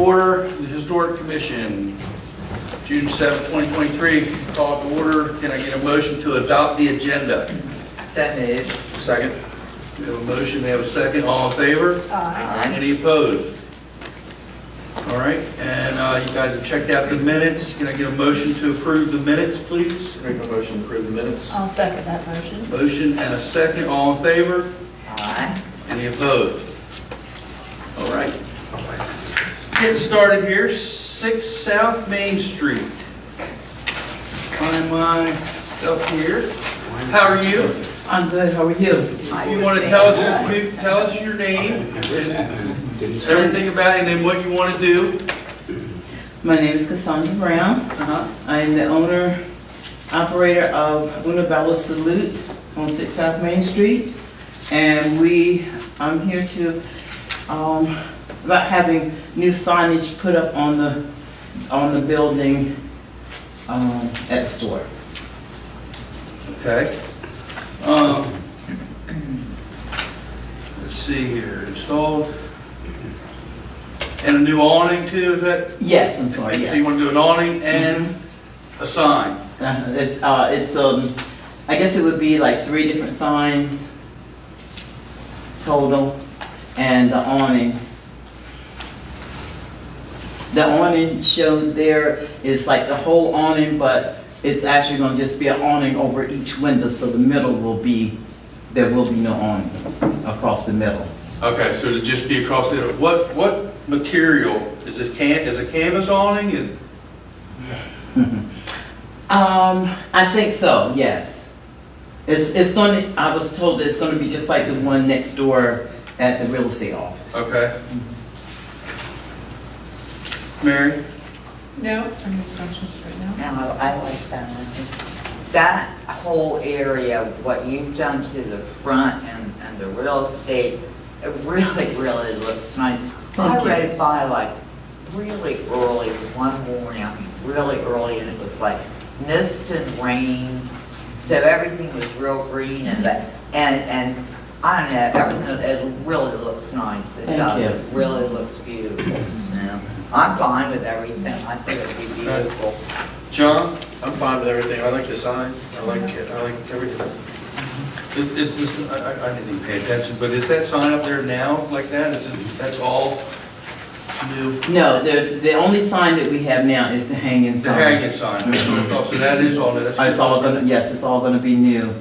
order, the Historic Commission, June 7, 2023, call to order. Can I get a motion to adopt the agenda? So moved. Second. We have a motion, we have a second. All in favor? Aye. Any opposed? All right, and you guys have checked out the minutes. Can I get a motion to approve the minutes, please? Make a motion to approve the minutes. I'll second that motion. Motion and a second. All in favor? Aye. Any opposed? All right. Getting started here, 6 South Main Street. Find my stuff here. How are you? I'm good, how are you? You want to tell us your name and everything about it, and then what you want to do? My name is Cassandra Brown. I am the owner, operator of Unabella Salute on 6 South Main Street. And I'm here to, about having new signage put up on the building, at the store. Okay. Let's see here, installed. And a new awning too, is that? Yes, I'm sorry, So yes. you want to do an awning and a sign? It's, I guess it would be like 3 different signs total, and the awning. The awning shown there is like the whole awning, but it's actually gonna just be an awning over each window, so the middle will be, there will be no awning across the middle. Okay, so to just be across the, what material, is this is a canvas awning? And I think so, yes. It's gonna, I was told it's gonna be just like the one next door at the real estate office. Okay. Mary? No, any questions right now? No, I like that one. That whole area, what you've done to the front and the real estate, it really, really looks nice. Thank I you. read it by like really early one morning, really early, and it was like mist and rain. So everything was real green and I don't know, everything, it really looks nice. It Thank does. you. It really looks beautiful. Yeah. I'm fine with everything. I think it'd be beautiful. John? I'm fine with everything. I like the sign. I like it. I like everything. Is this, I didn't even pay attention, but is that sign up there now like that? That's all new? No, the only sign that we have now is the hanging The sign. hanging sign. Oh, so that is all new. That's It's all gonna, yes, it's all gonna be new.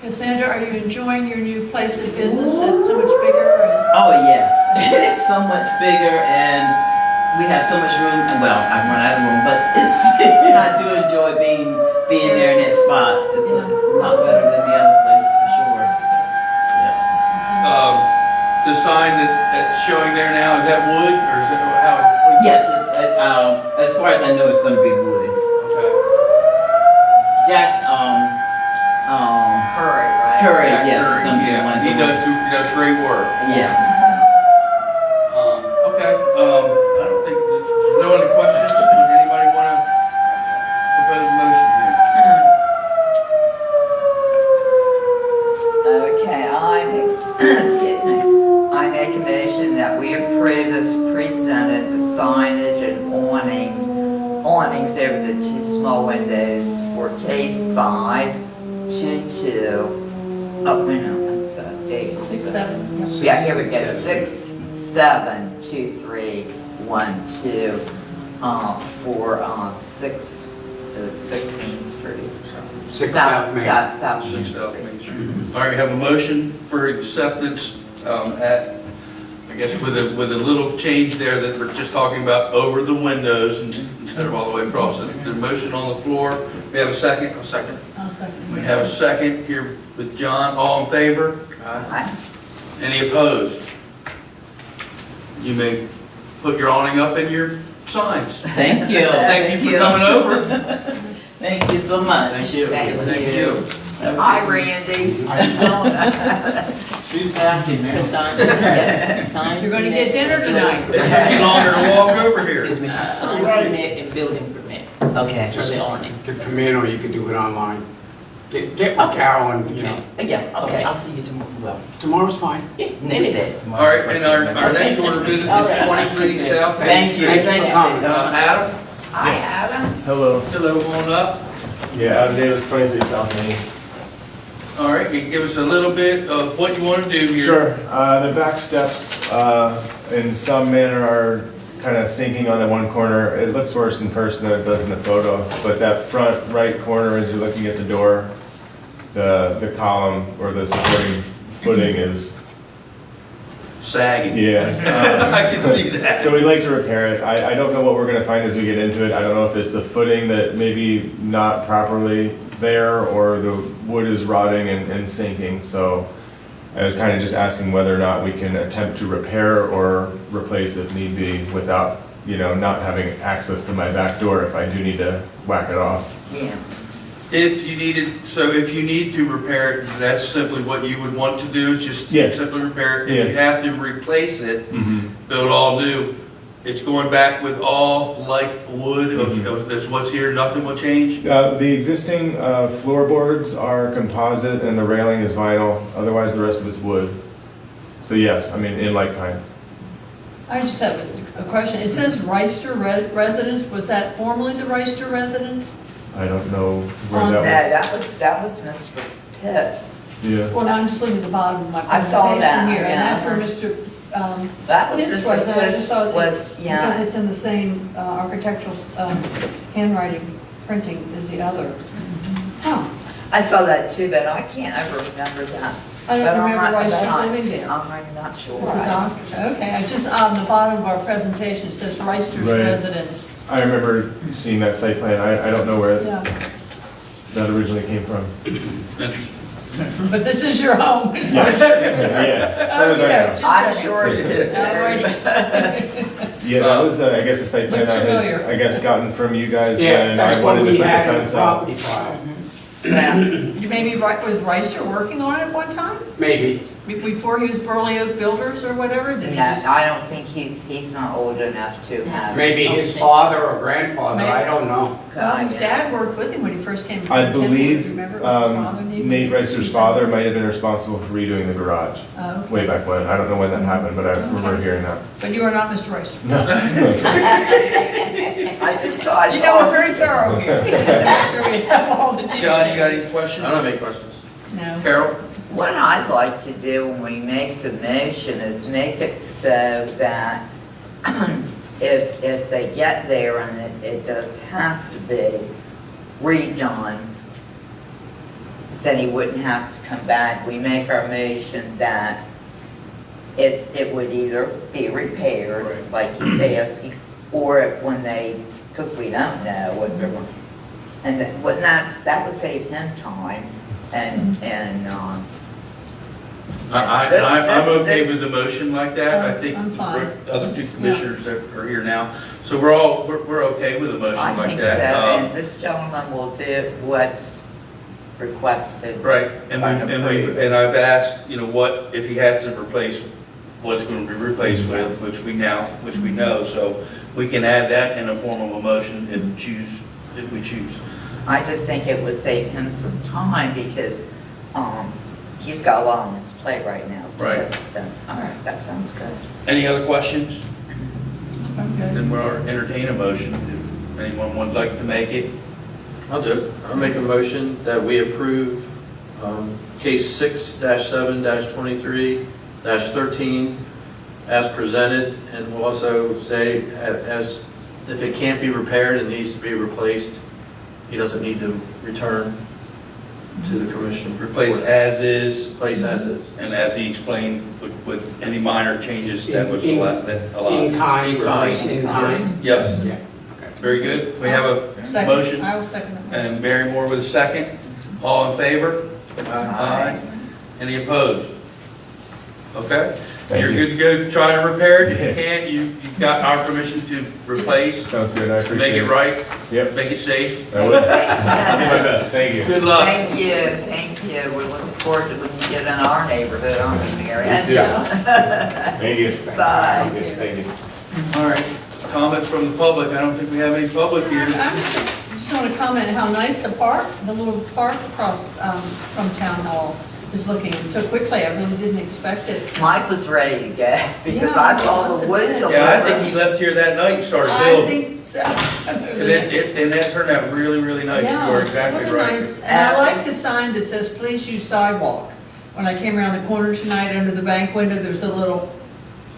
Cassandra, are you enjoying your new place of business that's so much bigger? Oh, yes, it's so much bigger and we have so much room, well, I've run out of room, but it's, I do enjoy being there in that spot. It's a lot better than the other place, for sure. Yeah. The sign that's showing there now, is that wood or is it how? what is it? Yes, it's, as far as I know, it's gonna be wood. Okay. Jack, Curry, right? Curry, Jack yes, it's Curry, gonna be yeah, one. he does great work. Yes. Okay, I don't think, no other questions? Would anybody want to propose a motion here? Okay, excuse me, I make a motion that we approve as presented the signage and awnings over the 2 small windows for case 522. Oh, wait, no, that's date. 6, 7. Yep. Yeah, here we go, 6, 7, 2, 3, 1, 2, for 6 Main Street. 6 South Main. South 6 Main South Street. Main Street. All right, we have a motion for acceptance at, I guess with a little change there that we're just talking about over the windows instead of all the way across. The motion on the floor, we have a second? A second. I'll second. We have a second here with John, all in favor? Aye. Any opposed? You may put your awning up in your signs. Thank you. Thank you for coming over. Thank you so much. Thank you. Thank you. Have a Hi, good- Randy. She's happy, man. Yes. You're gonna get dinner tonight. Any longer to walk over here. Excuse me. Sign permit and building permit Okay. for the awning. You can come in or you can do it online. Get with Carol and, you know, Yeah, okay, I'll see you tomorrow, well, tomorrow's fine. next day. All right, and our next order of business is 23 South Main Thank you. Street. Thank you for coming. Adam, Hi, Adam. Hello. hello, come on up. Yeah, Adam Davis, 23 South Main. All right, can you give us a little bit of what you want to do here? Sure. The back steps, in some manner, are kind of sinking on the one corner. It looks worse in person than it does in the photo, but that front right corner, as you're looking at the door, the column or the supporting footing is, Sagging. yeah. I can see that. So we'd like to repair it. I don't know what we're gonna find as we get into it. I don't know if it's the footing that maybe not properly there, or the wood is rotting and sinking. So I was kind of just asking whether or not we can attempt to repair or replace if need be without, not having access to my back door if I do need to whack it off. Yeah. If you need to repair it, that's simply what you would want to do, is just Yeah. simply repair it. If you Yeah. have to replace it, build all new, it's going back with all like wood, that's what's here, nothing will change? The existing floorboards are composite and the railing is vinyl, otherwise the rest of it's wood. So yes, in like kind. I just have a question. It says Reister Residence. Was that formerly the Reister Residence? I don't know where On that That was Mr. Pitts. was. Yeah. Well, I'm just looking at the bottom of my I saw presentation that, here. And yeah. that's where Mr. That was Pitts Mr. was. And I just saw was, because yeah. it's in the same architectural handwriting printing as the other. Huh. I saw that too, but I can't ever remember that. I But don't I'm remember not- Reister but living there. I'm not sure. Was the doc? Okay, I just, on the bottom of our presentation, it says Reister's Right. Residence. I remember seeing that site plan. I don't know where Yeah, that originally came from. but this is your home. Yeah, as far as I know. Just I'm checking. sure it is. Alrighty. Yeah, that was, I guess, a site plan Looks I familiar. had, I guess, gotten from you guys Yeah, when that's I what wanted to we put the had in the fence up. property file. Yeah. You maybe, was Reister working on it at one time? Maybe. Before he was Burley Oak Builders or whatever? Did he No, just- I don't think he's not old enough to have. Maybe his father or grandfather, I don't know. Well, his dad worked with him when he first came. I from Kenwood. believe Remember what his father needed? Nate Reister's father might have been responsible for redoing the garage Oh, okay. way back when. I don't know when that happened, but I remember hearing that. But you are not Mr. Reister. I just thought I You know, we're saw. very thorough here. Make sure we have all the details. John, you got any questions? I don't have any questions. No. Carol? What I'd like to do when we make the motion is make it so that if they get there and it does have to be redone, then he wouldn't have to come back. We make our motion that it would either be repaired, Right. like he's asking, or if when they, because we don't know what they're going. And that would save him time and I'm okay with the motion like that. I think I'm fine. the other two commissioners that are here now. So we're okay with a motion I like think so, that. and this gentleman will do what's requested. Right, and I've asked, what, if he has to replace, what's going to be replaced with, which we know, so we can add that in a form of a motion if we choose. I just think it would save him some time because, he's got a lot on his plate right now. too. Right. So, all right, that sounds good. Any other questions? Okay. Then we'll entertain a motion. If anyone would like to make it. I'll do it. I'll make a motion that we approve case 6-7-23-13 as presented, and we'll also say as if it can't be repaired and needs to be replaced, he doesn't need to return to the commission. Replace as is, Place as is. and as he explained, with any minor changes that was In- allowed. In kind, replace in kind. Yes, Yeah, okay. very good. We have a Second. motion. I will second the motion. And Barry Moore with a second. All in favor? Aye. Any opposed? Okay? Thank You're you. good to go, try to repair it. If you can't, you've got our permission to replace, Sounds good, I to appreciate make it. it right, Yep, make it safe. I will. I'll do my best, thank you. Good luck. Thank you. We look forward to when you get in our neighborhood, aren't we, Mary? Me too. Thank you. Bye. Okay, thank you. All right, comments from the public. I don't think we have any public here. I'm just just want to comment how nice the little park across from Town Hall is looking so quickly. I really didn't expect it. Mike was ready to go, because Yeah, I it saw must the have wood been. deliver. Yeah, I think he left here that night and started I building. think so. And that turned out really, really nice. You Yeah, are it's exactly really right. nice. And I like the sign that says, please use sidewalk. When I came around the corner tonight, under the bank window, there's a little,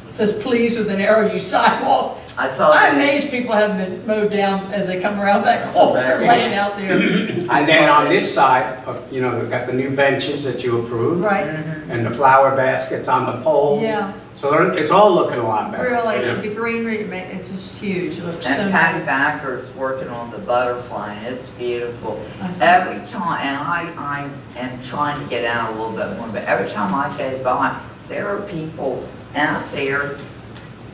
it says, please with an arrow, use sidewalk. I saw I'm that. amazed people haven't been mowed down as they come around that corner, laying out there. And then on this side, you know, we've got the new benches that you approved. Right, And the flower baskets on the poles. yeah, So it's all looking a lot better. really, Yeah. the greenery, it's just huge, it looks so And Pat nice. Thacker's working on the butterfly, and it's beautiful. I see. Every time, and I am trying to get out a little bit more, but every time I go by, there are people out there,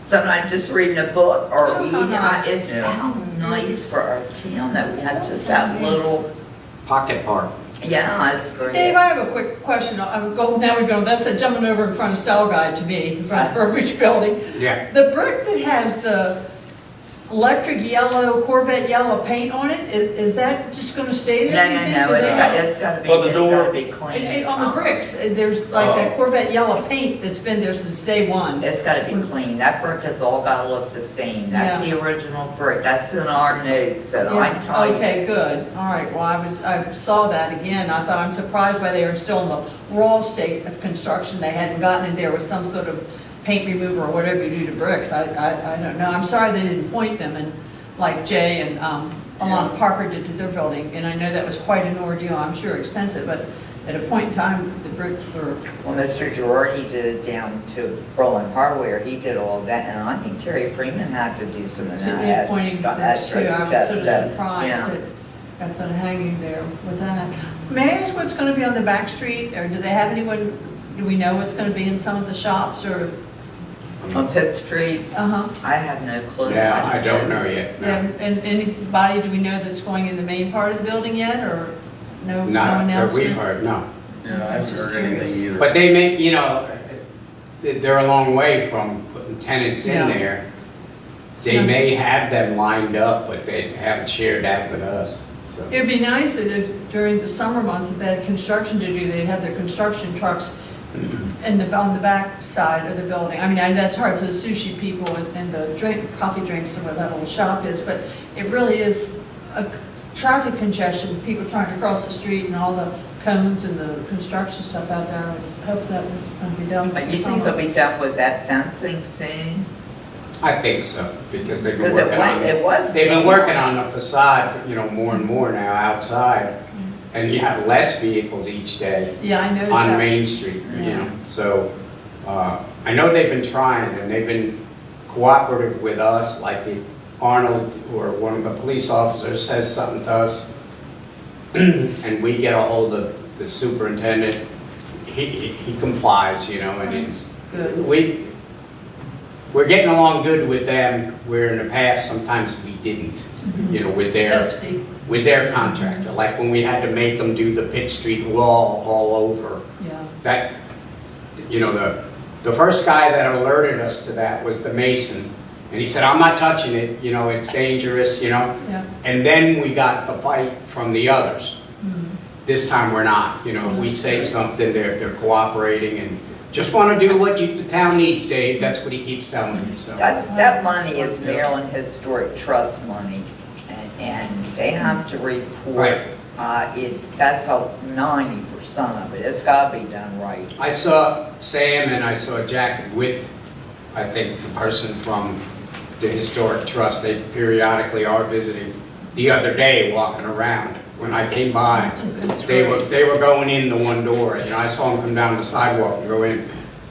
sometimes just reading a book or Oh, eating. how nice. It's Yeah. how nice for our town that we have just that little, Pocket park. yeah, it's great. Dave, I have a quick question, now we're going, that's jumping over in front of Style Guide to me, in front of Burbridge Building. Yeah. The brick that has the electric yellow, Corvette yellow paint on it, is that just gonna stay No, there? you no, think? no, Or they- it's gotta be, Well, the it's gotta door- be clean. On the bricks, there's like Oh. that Corvette yellow paint that's been there since day one. It's gotta be clean, that brick has all gotta look the same, that's Yeah. the original brick, that's in our notes, and I Yeah, tell you. okay, good, all right, well, I saw that again, I thought, I'm surprised why they were still in the raw state of construction, they hadn't gotten in there with some sort of paint remover or whatever you do to bricks, I don't know, I'm sorry they didn't point them, and like Jay and Alana Parker did to their building, and I know that was quite an ordeal, I'm sure expensive, but at a point in time, the bricks are, Well, Mr. Girardi did it down to Berlin Hardware, he did all that, and I think Terry Freeman had to do some of should that. be pointing that too, I was sort of surprised Yeah. that got that hanging there with that. May I ask what's gonna be on the back street, or do they have anyone, do we know what's gonna be in some of the shops, or, On Pitt Street, uh-huh? I have no clue. Yeah, I don't know yet. no. Yeah, and anybody, do we know that's going in the main part of the building yet, or no Not that we've announcement? heard, no. Yeah, I haven't heard anything either. But they may, you know, they're a long way from putting tenants Yeah. in there. They may have them lined up, but they haven't shared that with us, so. It'd be nice that if during the summer months, if they had construction to do, they'd have their construction trucks on the back side of the building. I mean, that's hard for the sushi people and the coffee drinks and where that little shop is, but it really is a traffic congestion, with people trying to cross the street and all the cones and the construction stuff out there. I hope that will be done. But you think they'll be done with that fencing soon? I think so, because they've been Because working on it it. was. They've been working on the facade, you know, more and more now outside. And you have less vehicles each day Yeah, I noticed on that. Main Street, you know. So, I know they've been trying, and they've been cooperative with us, like if Arnold or one of the police officers says something to us, and we get a hold of the superintendent, he complies, you know, and it's, Good. we're getting along good with them, where in the past, sometimes we didn't, you know, with their contractor, like when we had to make them do the Pitt Street wall all over. Yeah, That, you know, the first guy that alerted us to that was the mason, and he said, I'm not touching it, you know, it's dangerous, you know. yeah. And then we got the fight from the others. Mhm. This time we're not, you know, if we say something, they're cooperating and just want to do what the town needs, Dave, that's what he keeps telling me, so. That money is Maryland Historic Trust money, and they have to report. That's a 90% of it, it's gotta be done right. I saw Sam and I saw Jack with, I think, the person from the Historic Trust. They periodically are visiting. The other day, walking around, when I came by, That's they great. were going in the one door. You know, I saw them come down the sidewalk and go in.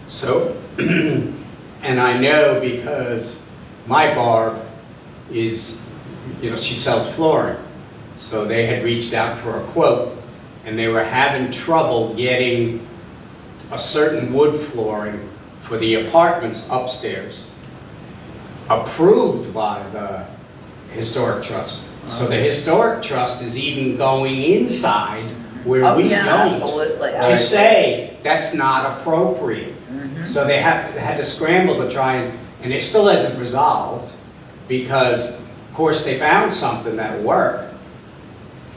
So, and I know because my Barb is, you know, she sells flooring. So they had reached out for a quote, and they were having trouble getting a certain wood flooring for the apartments upstairs approved by the Historic Trust. So the Historic Trust is even going inside where Oh, we yeah, don't, absolutely. to say that's not appropriate. Mhm. So they had to scramble to try and it still hasn't resolved because, of course, they found something that'll work,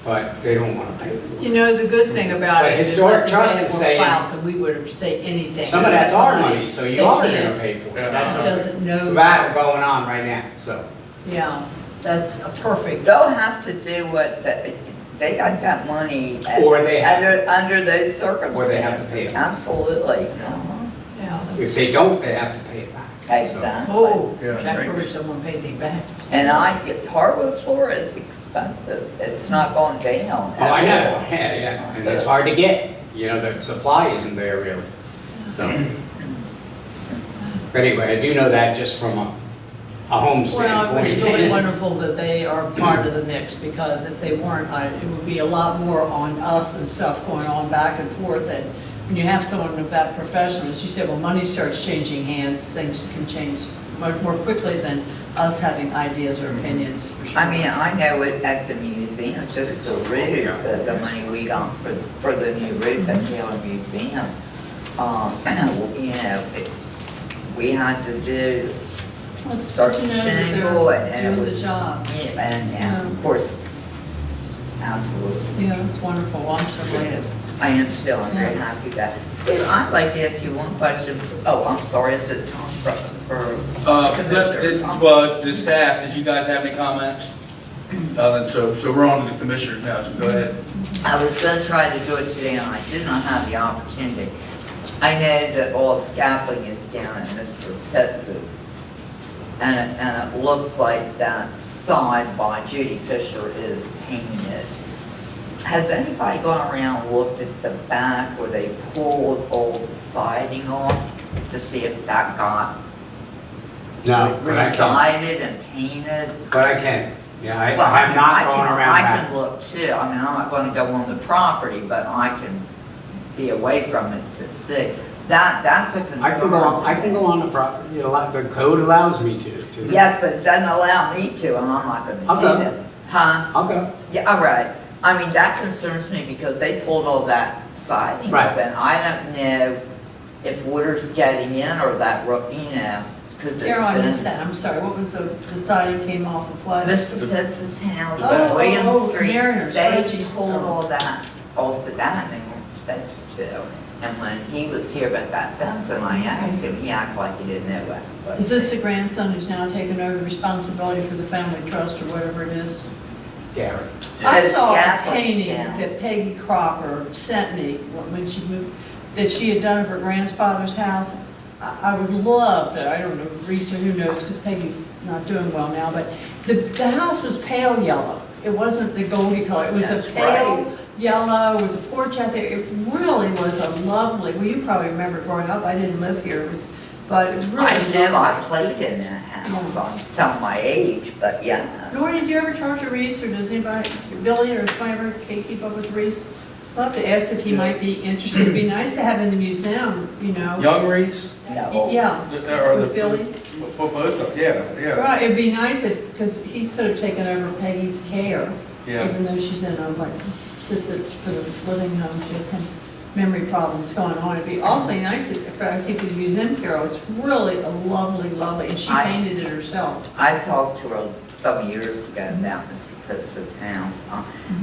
but they don't wanna pay for it. You know, the good thing about But it is Historic that they Trust had is more saying- clout than we would have said anything. Some of that's our money, so you They are can't. gonna pay for it. Yeah. That's It doesn't know. a battle going on right now, so. Yeah, that's a perfect. They'll have to do what, they got that money Or they have- under those circumstances. Or they have to pay it. Absolutely. Yeah. If they don't, they have to pay it back. So- Exactly. Oh, Yeah, Jack thanks. Brewer, someone paid me back. And hardwood floor is expensive. It's not going down. Oh, I know, yeah, and it's hard to get, you know, the supply isn't there really, so. But anyway, I do know that just from a home Well, it was really standpoint. wonderful that they are part of the mix, because if they weren't, it would be a lot more on us and stuff going on back and forth. And when you have someone of that professional, as you said, when money starts changing hands, things can change much more quickly than us having ideas or opinions, for sure. I mean, I know it at the museum, just the roof, the money we got for the new roof at Taylor Museum. You know, we had to do, Well, it's start good to know that shingle they're and it doing the was, job. yeah, and of course, absolutely. Yeah, it's wonderful, I'm so glad. I am still, I'm very happy that. I'd like to ask you one question. Oh, I'm sorry, is it Tom for Commissioner Thompson? Well, the staff, did you guys have any comments? So we're on to the commissioners now, so go ahead. I was gonna try to do it today and I did not have the opportunity. I know that all the scaffolding is down at Mr. Pitz's. And it looks like that side by Judy Fisher is painted. Has anybody gone around and looked at the back where they pulled all the siding off to see if that got No, but I can, resided and painted? but I can, yeah, I Well, have not can- gone around I that. can look too, I mean, I'm not gonna go on the property, but I can be away from it to see. That's a concern. I can go on the property, you know, the code allows me to. Yes, but it doesn't allow me to, and I'm not I'll gonna go. do that. Huh? I'll go. Yeah, all right. I mean, that concerns me because they pulled all that siding Right. up, and I don't know if water's getting in or that, you know, because it's Carol, I missed been. that, I'm sorry, what was the siding came off the flood? Mr. Pitts's house Oh, on William oh, Street, Mariners, they Reggie's. pulled all that off the back, and they weren't supposed to. And when he was here about that fence, and I asked him, he acted like he didn't know what. but- Is this the grandson who's now taken over the responsibility for the family trust or whatever it is? Gary. I Said saw a scaffolding's painting down. that Peggy Cropper sent me when she moved, that she had done of her grandfather's house. I would love to, I don't know, Reese or who knows, because Peggy's not doing well now, but the house was pale yellow. It wasn't the goldy color, it was a That's pale right. yellow with a porch out there. It really was a lovely, well, you probably remember growing up, I didn't live here, it was, but it was really. I know I lovely. played in that house, I'm telling my age, but yeah. Nor did you ever talk to Reese, or does anybody, Billy or somebody ever keep up with Reese? Love to ask if he might be interested. It'd be nice to have in the museum, you know. Young Reeves? No. Yeah, Or the? with Billy. Well, both of, yeah. Right, it'd be nice if, because he's sort of taken over Peggy's care. Yeah. Even though she's in a, like, assisted sort of living home, she has some memory problems going on. It'd be awfully nice if I was thinking the museum, Carol. It's really a lovely, and she I- painted it herself. I talked to her some years ago about Mr. Pritz's house.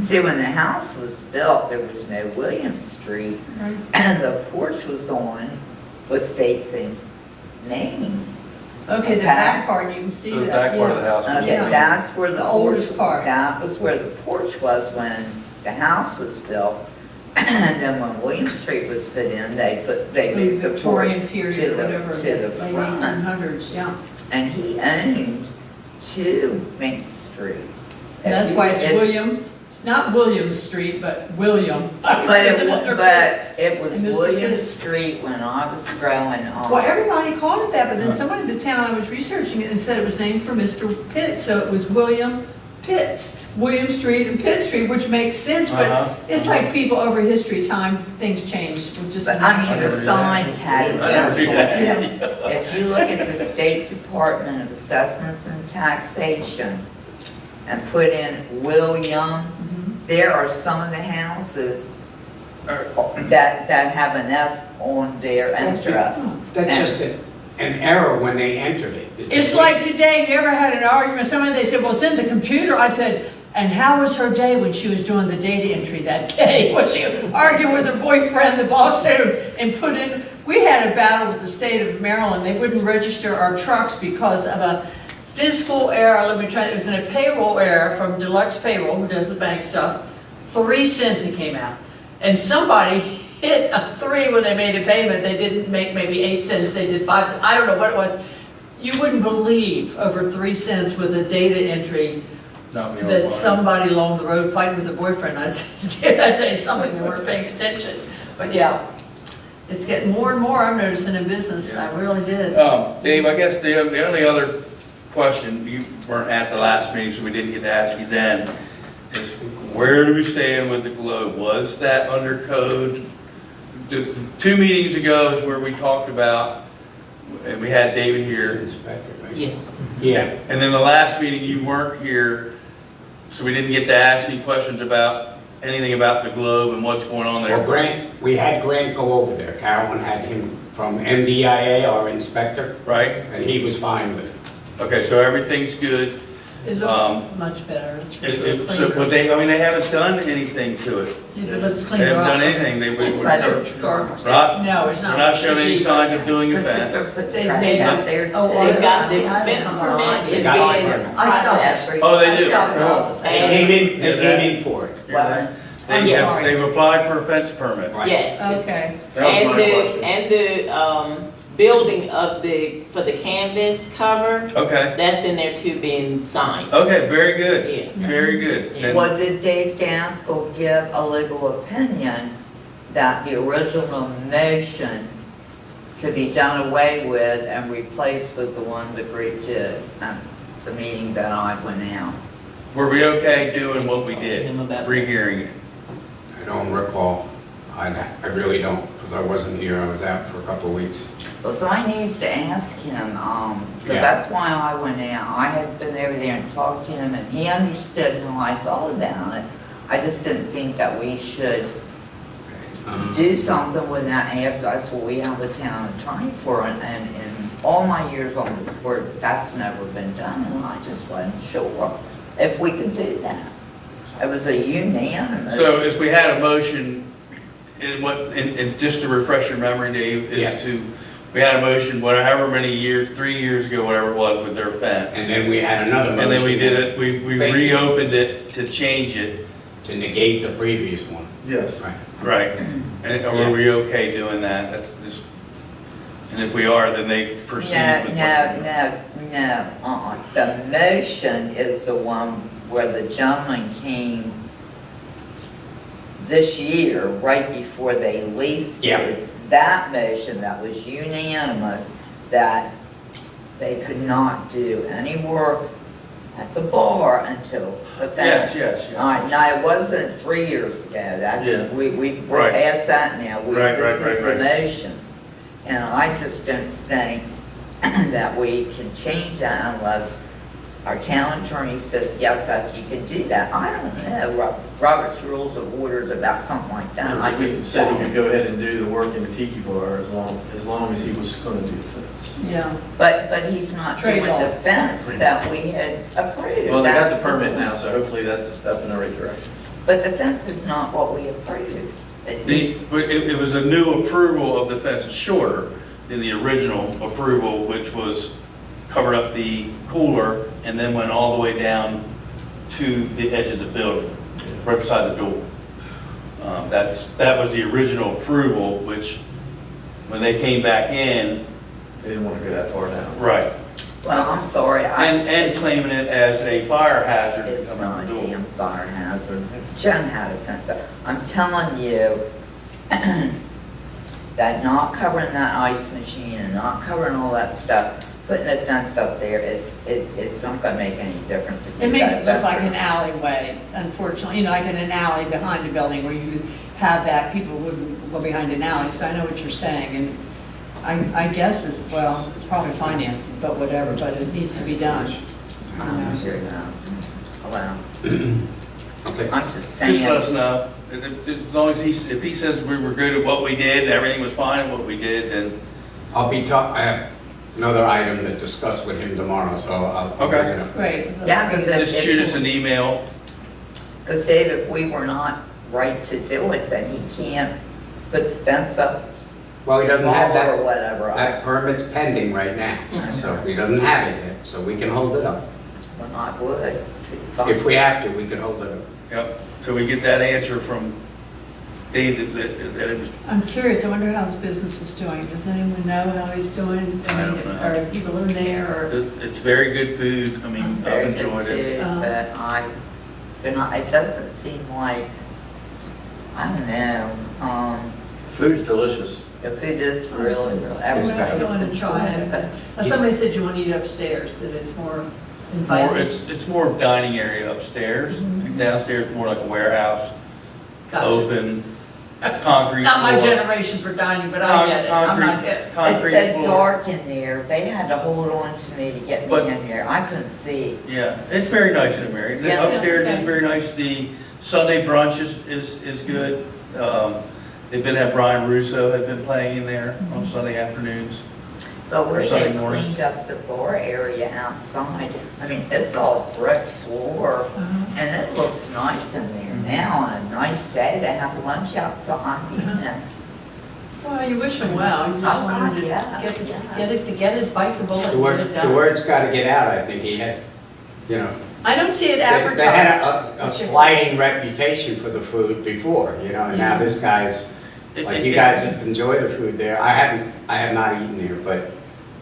See, when the house was built, there was no William Street, Right. and the porch was facing Main. Okay, the back part, you can see So that. the back part of the yeah. house. Okay, Yeah. that's where the The porch, oldest part. that was where the porch was when the house was built. And then when William Street was put in, they moved the porch Victorian period, to the- whatever, to the late front. 1800s, yeah. And he owned 2 Main Street. And that's why it's It- Williams. It's not Williams Street, but William. But it was, Mr. but it was And Mr. William Pitts. Street when I was growing up. Well, everybody called it that, but then somebody in the town, I was researching it and said it was named for Mr. Pitts, so it was William Pitts, William Street and Pitt Street, which makes sense, Uh-huh. but it's like people over history, time, things change. We're just. But I mean, the never knew that. signs had it. I never knew that. Yeah. If you look at the State Department of Assessments and Taxation and put in Williams, there are some of the houses that have an S on their address. That's just an error when they entered it. It's like today, you ever had an argument, somebody, they said, well, it's in the computer. I said, And how was her day when she was doing the data entry that day? Was she arguing with her boyfriend, the boss there, and put in, we had a battle with the state of Maryland. They wouldn't register our trucks because of a fiscal error. Let me try, it was in a payroll error from Deluxe Payroll, who does the bank stuff. 3 cents it came out. And somebody hit a 3 when they made a payment. They didn't make maybe 8 cents, they did 5 cents. I don't know what it was. You wouldn't believe over 3 cents with a data entry that somebody along the road fighting with a boyfriend. I said, did I tell you something, they weren't paying attention. But yeah, it's getting more and more, I'm noticing in business, I really did. Dave, I guess the only other question, you weren't at the last meeting, so we didn't get to ask you then, is where do we stand with the Globe? Was that under code? 2 meetings ago is where we talked about, and we had David here. Inspector, right? Yeah. Yeah, And then the last meeting, you weren't here, so we didn't get to ask any questions about anything about the Globe and what's going on there. well, Grant, we had Grant go over there. Carolyn had him from MDIA, our inspector, Right? and he was fine with it. Okay, so everything's good. It looks much better. It's But they, I mean, they haven't done anything to it. It looks They cleaner haven't done up. anything. But it's garbage. No, it's not. We're not showing any signs of doing a fence. Put the They- trash they- out there oh, too. They've got the I fence don't permit They is got being the permit. processed. Oh, they do? They came in for it. Well, I'm sorry. They've applied for a fence permit. Right. Yes. Okay, That was And my question. the building of for the canvas cover, Okay, that's in there too being signed. okay, very good, Yeah. very good. And- Well, did Dave Gaskell give a legal opinion that the original motion could be done away with and replaced with the one the group did at the meeting that I went out? Were we okay doing what we did, Him about that. rehearing it? I don't recall. I really don't, because I wasn't here. I was out for a couple of weeks. Well, so I needs to ask him, because Yeah. that's why I went out. I had been over there and talked to him, and he understood how I thought about it. I just didn't think that we should do something when that asked. That's what we have a town attorney for, and in all my years on this board, that's never been done, and I just wasn't sure if we could do that. It was a unanimous. So if we had a motion, and just to refresh your memory, Dave, Yeah. is to, we had a motion, whatever many years, 3 years ago, whatever it was, with their fence. And then we had another motion. And then we did it, we Basically. reopened it to change it. To negate the previous one. Yes. Right. Right. And were we okay doing that? That's just, and if we are, then they proceed with. No. The motion is the one where the gentleman came this year, right before they leased it. Yeah. It's that motion that was unanimous, that they could not do any work at the bar until the Yes, fence. yes, yes. All right, now, it wasn't 3 years ago, Yeah. that's, we're Right. past that now. Right, This right, is the right. motion. And I just don't think that we can change that unless our town attorney says, yes, that you can do that. I don't know, Robert's Rules of Orders about something like that. I He just said he don't. could go ahead and do the work in the tiki bar as long as he was gonna do the fence. yeah. But he's not doing the Trade-off. fence that we had approved. Well, they got the That's permit point. now, so hopefully that's a step in the right direction. But the fence is not what we approved. It was a new approval of the fence, it's shorter than the original approval, which was covered up the cooler and then went all the way down to the edge of the building, right beside the door. That was the original approval, which, when they came back in, They didn't wanna go that far down. right, Well, I'm sorry. and claiming it as a fire hazard to It's come not out a the door. damn fire hazard. Jen had a fence up. I'm telling you that not covering that ice machine and not covering all that stuff, putting a fence up there, it's not gonna make any difference. if It you makes got a it look like fence an alleyway, unfortunately, like in an alley behind the building where you have that, people wouldn't go behind an alley, so I know what you're saying, and I guess it's, well, it's probably finances, but whatever, but it needs to be done. I don't hear that. Well, Okay. I'm just Just let saying, us know. As long as if he says we were good at what we did, and everything was fine at what we did, then, I'll be I have another item to discuss with him tomorrow, so I'll Okay. bring it up. Great. yeah, because just shoot us an email, Because Dave, if we were not right to do it, then he can't put the fence up Well, he doesn't have smaller or that, whatever. that permit's pending right now, so he doesn't have it yet, so we can hold it up. Well, I would. If we have to, we can hold it up. Yep, so we get that answer from Dave that it was, I'm curious, I wonder how his business is doing. Does anyone know how he's doing? I don't know. Are people in there or? it's very good food, I mean, It's I've very good enjoyed it. food, but it doesn't seem like, I don't know, Food's delicious. the food is really, really, I everybody's want to try enjoying it, it. but somebody said you want to eat upstairs, that it's more More, inviting. it's more of dining area upstairs, Mhm. downstairs more like a warehouse, Gotcha. open, concrete Not my floor. generation for dining, but I get it. I'm not hip. It's Concrete so floor. dark in there, they had to hold on to me to get me But- in there, I couldn't see. Yeah, it's very nice in there. The Yeah. upstairs Okay. is very nice. The Sunday brunch is good. They've been at Brian Russo had been playing in there on Sunday afternoons. But where Or Sunday they morning. cleaned up the bar area outside, I mean, it's all brick floor, Uh-huh. and it looks nice in there now, on a nice day to have lunch outside. and- Well, you wish them well, you just Oh, want God, them to yes, get it, bite the bullet, The and word, get it the done. word's gotta get out, I think he had, you know. I don't see it They had advertised. a sliding reputation for the food before, you know, and now this guy's, like you guys have enjoyed the food there. I have not eaten there, but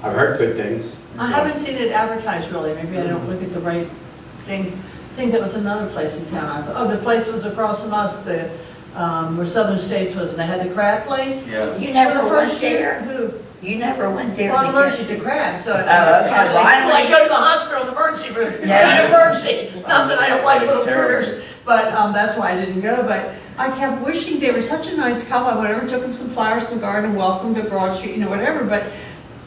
I've heard good things. I so. haven't seen it advertised really, maybe I don't look at the right things. I think that was another place in town, I thought, oh, the place was across from us, where Southern States was, and they had the crab place. Yeah. You For never the went first year, there? who? You never went there? Well, I'm to get- allergic to crabs, so. Oh, okay. Well, I don't Like eat- go to the hospital, the emergency room, No. an emergency, not that I don't like little It's terrible. critters, but, that's why I didn't go, but I kept wishing, they were such a nice couple, I went over, took them some flowers from the garden, welcome to Broad Street, you know, whatever, but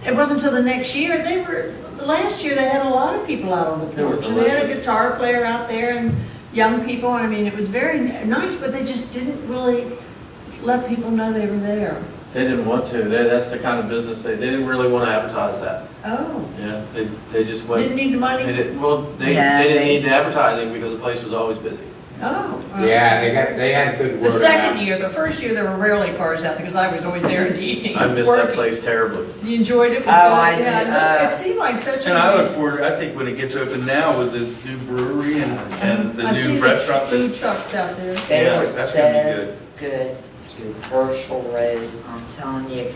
it wasn't until the next year, last year, they had a lot of people out on the It was porch, and they had a delicious. guitar player out there, and young people, I mean, it was very nice, but they just didn't really let people know they were there. They didn't want to, that's the kind of business, they didn't really want to advertise that. Oh, Yeah, they just went. didn't need the They money? didn't, well, Yeah, they didn't they- need the advertising because the place was always busy. Oh. Yeah, they had good word The of second mouth. year, the first year, there were rarely cars out there, because I was always there in the evening. I miss that working. place terribly. You enjoyed it? Was Oh, good? I Yeah, did, look, It seemed like such a And I look nice. forward, I think when it gets open now with the new brewery and the I see new the restaurant. food trucks out there. They Yeah, were that's gonna be so good. good to Herschel Rose, I'm telling you.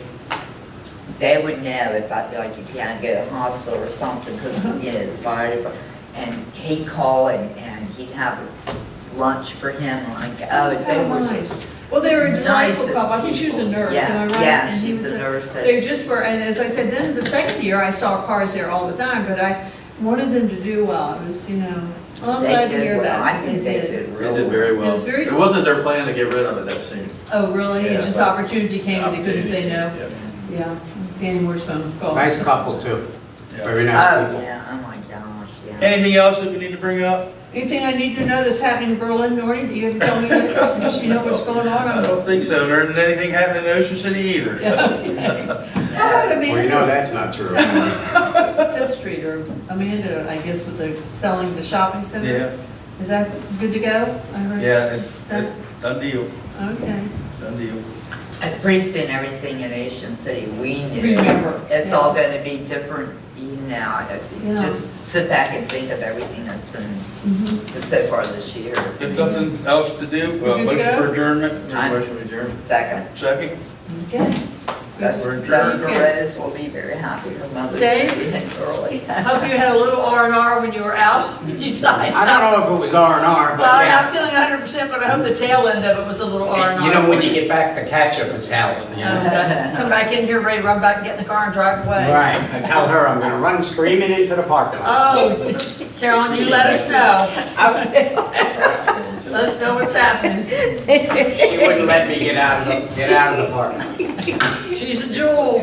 They would know if I, like, if you had to go to the hospital or something, because, you know, the fire department. And he'd call and he'd have lunch for him, like, oh, they Oh, were nice. just Well, they were a delightful nicest couple. I think she was a people. nurse, Yeah, am I right? yeah, And he she's was a nurse. They just were, and as I said, then the second year, I saw cars there all the time, but I wanted them to do well. It was, you know, well, I'm They glad to did hear well. that. I think they did They real did very well. well. It was very It wasn't their plan to get rid of it that soon. Oh, really? Yeah, It's just but- opportunity came and they couldn't say no? Yeah. Yeah. Danny Moore's phone call. Nice couple too, Yeah. very nice Oh, people. yeah, oh my gosh, yeah. Anything else that we need to bring up? Anything I need to know that's happening in Berlin, Norty, that you haven't told me yet, since you know what's going on? I don't think so. There isn't anything happening in Ocean City either. Yeah, okay. All right, Well, you know Amanda, that's not true. Fifth Street, or Amanda, I guess, with the selling the shopping center? Yeah, Is that good to go? I heard- yeah, it's done deal, Okay. done deal. And pretty soon, everything in Ocean City, we knew. Remember. It's Yeah. all gonna be different even now. Yeah. Just sit back and think of everything that's been Mhm. so far this year. If nothing else to do, Good to motion go? for adjournment, Motion adjourned. Second. second. Okay. That's We're adjourned. Jessica Rose will be very happy. Her mother's Dave? leaving early. Hope you had a little R&R when you were out. Besides, I don't know if it was R&R, but well, I'm yeah. not feeling 100%, but I hope the tail end of it was a little R&R. You know, when you get back, the catch-up is hell, you know? Okay. Come back in here, ready to run back and get in the car and drive away. Right, I tell her I'm gonna run screaming into the parking lot. Oh, Carolyn, you let us know. Let us know what's happening. She wouldn't let me get out of the parking lot. She's a jewel.